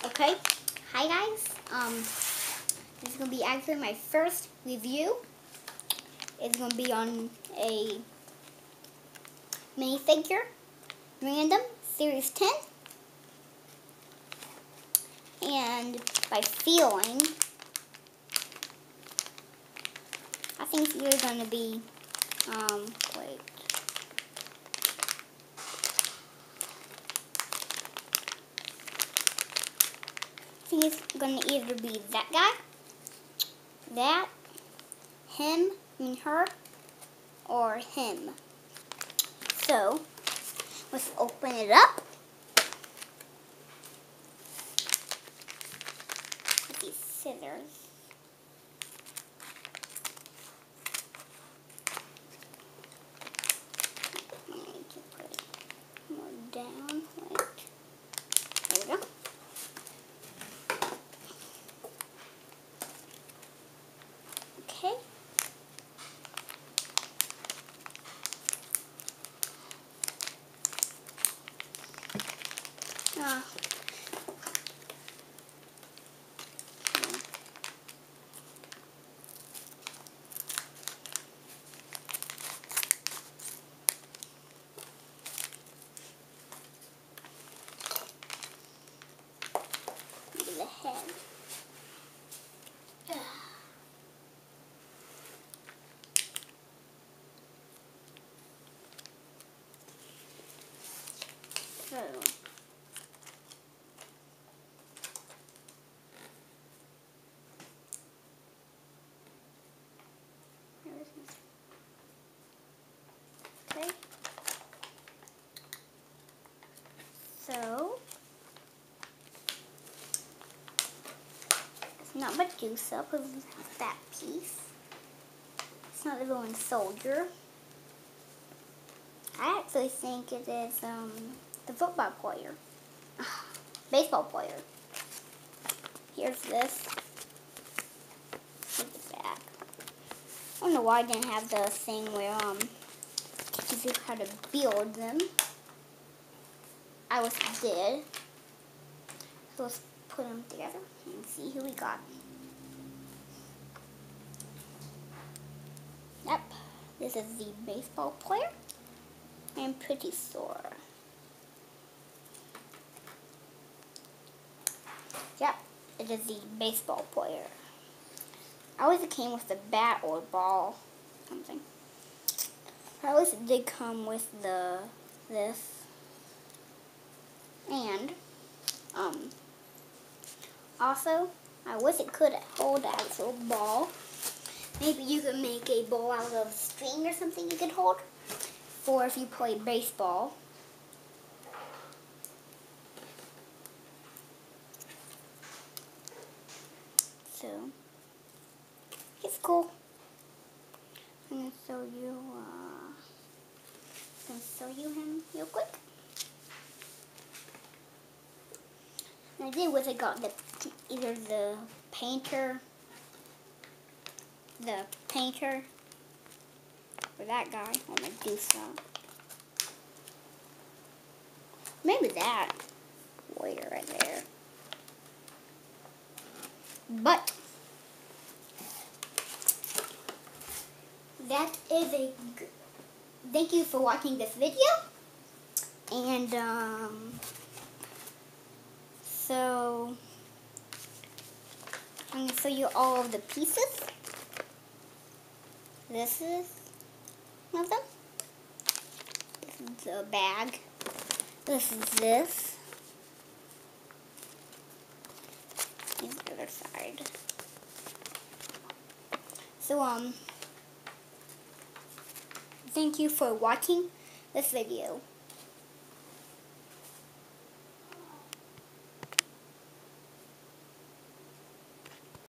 Okay, hi guys. This is gonna be actually my first review. It's gonna be on a minifigure, Random Series 10, and by feeling, I think it's either gonna be wait. I think it's gonna either be that guy, that, him, her, or him. So, let's open it up with these scissors. I need to put it more down. Wait. There we go. Okay. The head. So, okay. So, it's not Medusa, because it's that piece. It's not the villain soldier. I actually think it is the football player. Baseball player. Here's this. Look at that. I don't know why I didn't have the thing where teaches you how to build them. I did. So let's put them together and see who we got. Yep, this is the baseball player. I'm pretty sure. Yep, it is the baseball player. I always came with the bat or ball, something. I always did come with this, and also I wish it could hold an actual ball. Maybe you could make a ball out of string or something you could hold for if you play baseball. So it's cool. I'm gonna show you him real quick. And I did wish I got either the painter, or that guy, or Medusa. Maybe that warrior right there. But that is a good. Thank you for watching this video. And so I'm gonna show you all of the pieces. This is one of them. This is the bag. This is this. Here's the other side. So thank you for watching this video.